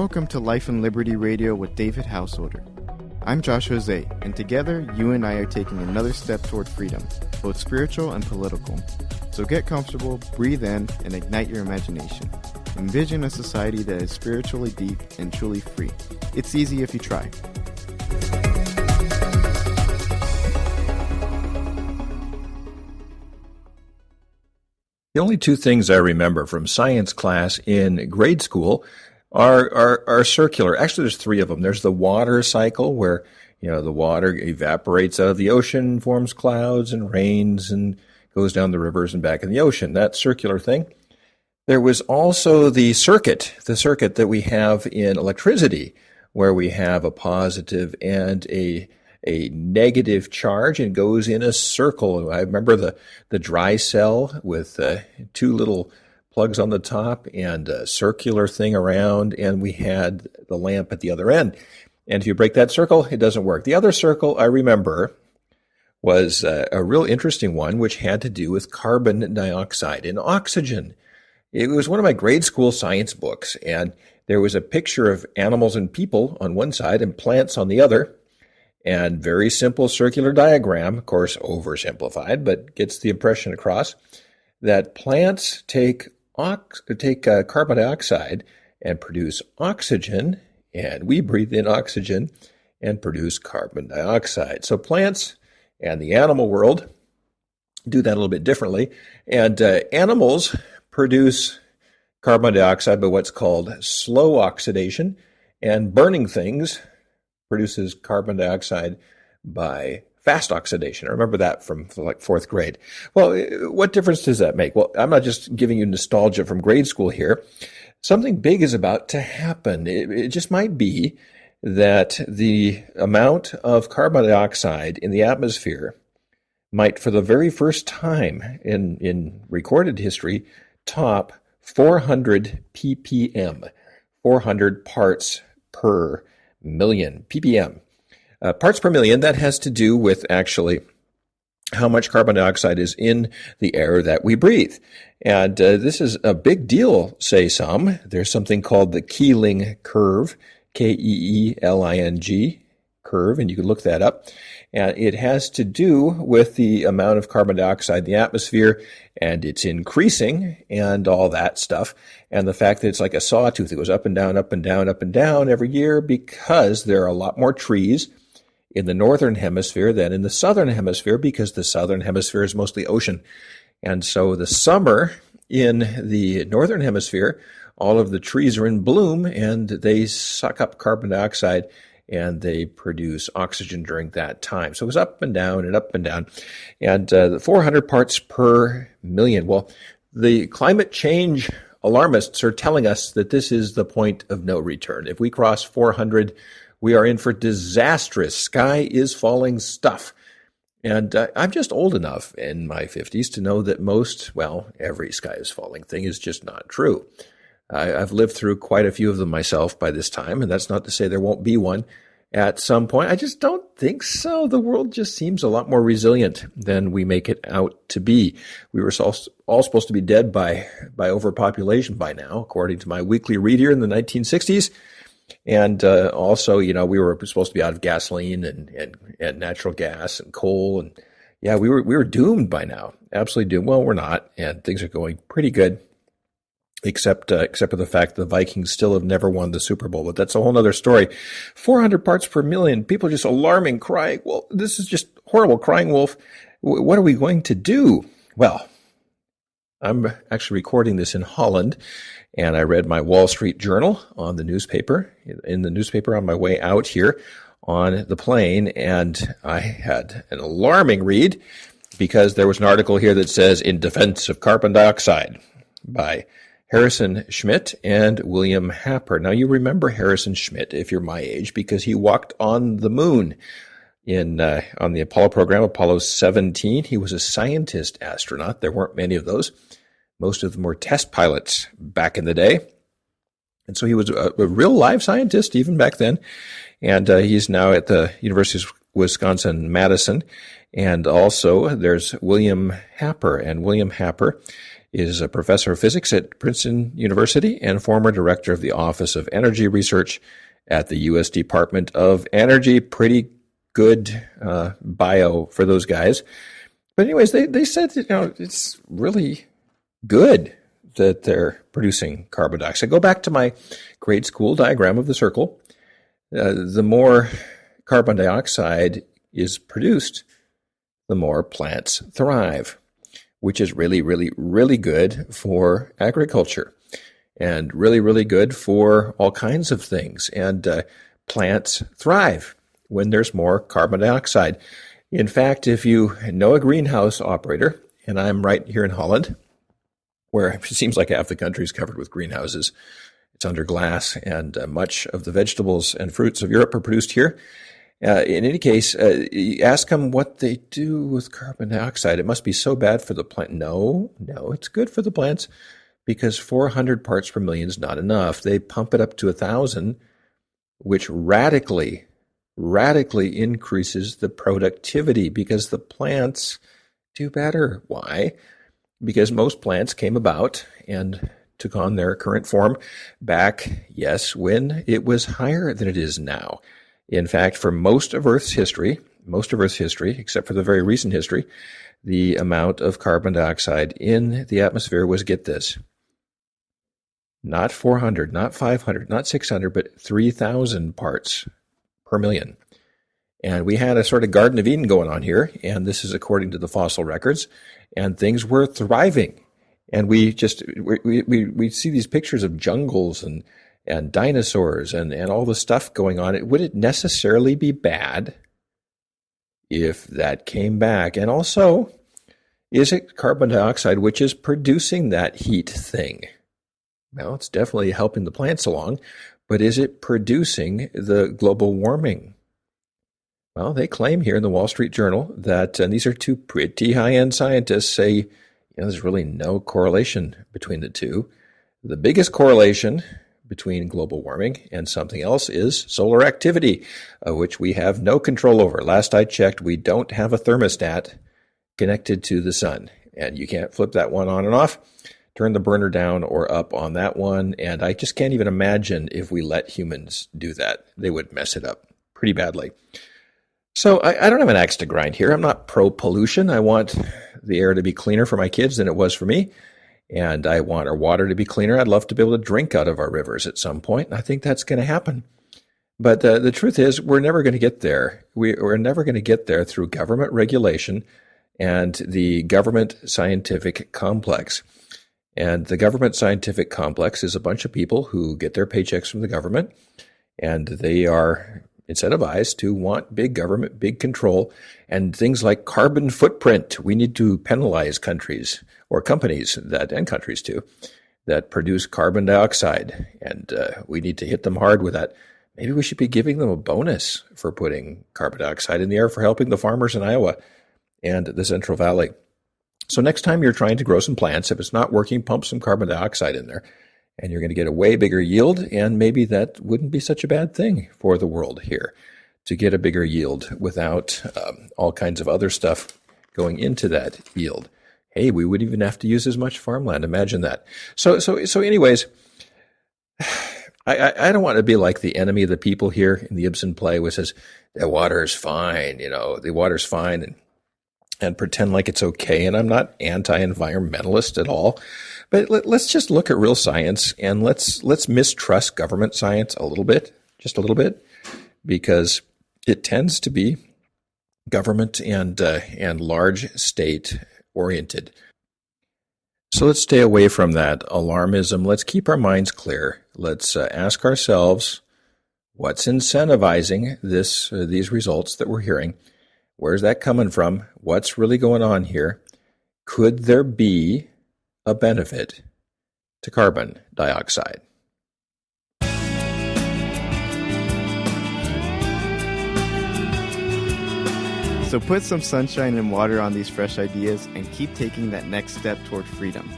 Welcome to Life and Liberty Radio with David Householder. I'm Josh Jose, and together, you and I are taking another step toward freedom, both spiritual and political. So get comfortable, breathe in, and ignite your imagination. Envision a society that is spiritually deep and truly free. It's easy if you try. The only two things I remember from science class in grade school are circular. Actually, there's three of them. There's the water cycle, where the water evaporates out of the ocean, forms clouds and rains, and goes down the rivers and back in the ocean. That circular thing. There was also the circuit that we have in electricity, where we have a positive and a negative charge and goes in a circle. I remember the dry cell with two little plugs on the top and a circular thing around, and we had the lamp at the other end. And if you break that circle, it doesn't work. The other circle I remember was a real interesting one, which had to do with carbon dioxide and oxygen. It was one of my grade school science books, and there was a picture of animals and people on one side and plants on the other. And very simple circular diagram, of course oversimplified, but gets the impression across that plants take carbon dioxide and produce oxygen, and we breathe in oxygen and produce carbon dioxide. So plants and the animal world do that a little bit differently. And animals produce carbon dioxide by what's called slow oxidation, and burning things produces carbon dioxide by fast oxidation. I remember that from like fourth grade. Well, what difference does that make? Well, I'm not just giving you nostalgia from grade school here. Something big is about to happen. It just might be that the amount of carbon dioxide in the atmosphere might, for the very first time in recorded history, top 400 ppm, 400 parts per million, ppm. Parts per million, that has to do with actually how much carbon dioxide is in the air that we breathe. And this is a big deal, say some. There's something called the Keeling curve, Keeling curve, and you can look that up. And it has to do with the amount of carbon dioxide in the atmosphere, and it's increasing and all that stuff. And the fact that it's like a sawtooth, it goes up and down, up and down, up and down every year, because there are a lot more trees in the northern hemisphere than in the southern hemisphere, because the southern hemisphere is mostly ocean. And so the summer in the northern hemisphere, all of the trees are in bloom and they suck up carbon dioxide and they produce oxygen during that time. So it was up and down and up and down. And the 400 parts per million. Well, the climate change alarmists are telling us that this is the point of no return. If we cross 400, we are in for disastrous, sky is falling stuff. And I'm just old enough in my 50s to know that every sky is falling thing is just not true. I've lived through quite a few of them myself by this time, and that's not to say there won't be one at some point. I just don't think so. The world just seems a lot more resilient than we make it out to be. We were all supposed to be dead by overpopulation by now, according to my weekly reader in the 1960s. And also, we were supposed to be out of gasoline and natural gas and coal. And yeah, we were doomed by now, absolutely doomed. Well, we're not, and things are going pretty good. Except for the fact the Vikings still have never won the Super Bowl, but that's a whole other story. 400 parts per million, people are just alarming, crying, well, this is just horrible, crying wolf. What are we going to do? Well, I'm actually recording this in Holland, and I read my Wall Street Journal in the newspaper on my way out here on the plane, and I had an alarming read because there was an article here that says, "In Defense of Carbon Dioxide" by Harrison Schmitt and William Happer. Now, you remember Harrison Schmitt if you're my age, because he walked on the moon on the Apollo program, Apollo 17. He was a scientist astronaut. There weren't many of those. Most of them were test pilots back in the day. And so he was a real live scientist even back then. And he's now at the University of Wisconsin-Madison. And also there's William Happer. And William Happer is a professor of physics at Princeton University and former director of the Office of Energy Research at the U.S. Department of Energy. Pretty good bio for those guys. But anyways, they said that, it's really good that they're producing carbon dioxide. Go back to my grade school diagram of the circle. The more carbon dioxide is produced, the more plants thrive, which is really, really, really good for agriculture and really, really good for all kinds of things. And plants thrive when there's more carbon dioxide. In fact, if you know a greenhouse operator, and I'm right here in Holland, where it seems like half the country is covered with greenhouses, it's under glass, and much of the vegetables and fruits of Europe are produced here. In any case, you ask them what they do with carbon dioxide. It must be so bad for the plant. No, it's good for the plants because 400 parts per million is not enough. They pump it up to 1,000, which radically increases the productivity because the plants do better. Why? Because most plants came about and took on their current form back, yes, when it was higher than it is now. In fact, for most of Earth's history, except for the very recent history, the amount of carbon dioxide in the atmosphere was, get this, not 400, not 500, not 600, but 3,000 parts per million. And we had a sort of Garden of Eden going on here, and this is according to the fossil records, and things were thriving. And we see these pictures of jungles and dinosaurs and all the stuff going on. Would it necessarily be bad if that came back? And also, is it carbon dioxide which is producing that heat thing? Well, it's definitely helping the plants along, but is it producing the global warming? Well, they claim here in the Wall Street Journal that, and these are two pretty high-end scientists, say there's really no correlation between the two. The biggest correlation between global warming and something else is solar activity, which we have no control over. Last I checked, we don't have a thermostat connected to the sun, and you can't flip that one on and off, turn the burner down or up on that one, and I just can't even imagine if we let humans do that. They would mess it up pretty badly. So I don't have an axe to grind here. I'm not pro-pollution. I want the air to be cleaner for my kids than it was for me. And I want our water to be cleaner. I'd love to be able to drink out of our rivers at some point. And I think that's going to happen. But the truth is, we're never going to get there. We're never going to get there through government regulation and the government scientific complex. And the government scientific complex is a bunch of people who get their paychecks from the government, and they are incentivized to want big government, big control, and things like carbon footprint. We need to penalize countries or companies and countries too, that produce carbon dioxide. And we need to hit them hard with that. Maybe we should be giving them a bonus for putting carbon dioxide in the air for helping the farmers in Iowa and the Central Valley. So next time you're trying to grow some plants, if it's not working, pump some carbon dioxide in there. And you're going to get a way bigger yield, and maybe that wouldn't be such a bad thing for the world here, to get a bigger yield without all kinds of other stuff going into that yield. Hey, we wouldn't even have to use as much farmland. Imagine that. So anyways, I don't want to be like the enemy of the people here in the Ibsen play, which says the water's fine, the water's fine, and pretend like it's okay. And I'm not anti-environmentalist at all. But let's just look at real science, and let's mistrust government science a little bit, just a little bit, because it tends to be government and large state oriented. So let's stay away from that alarmism. Let's keep our minds clear. Let's ask ourselves, what's incentivizing these results that we're hearing? Where's that coming from? What's really going on here? Could there be a benefit to carbon dioxide? So put some sunshine and water on these fresh ideas and keep taking that next step toward freedom.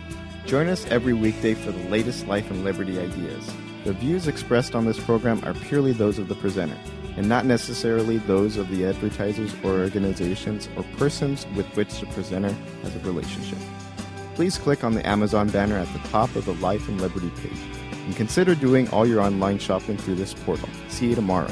Join us every weekday for the latest life and liberty ideas. The views expressed on this program are purely those of the presenter, and not necessarily those of the advertisers or organizations or persons with which the presenter has a relationship. please click on the Amazon banner at the top of the Life and Liberty page. And consider doing all your online shopping through this portal. See you tomorrow.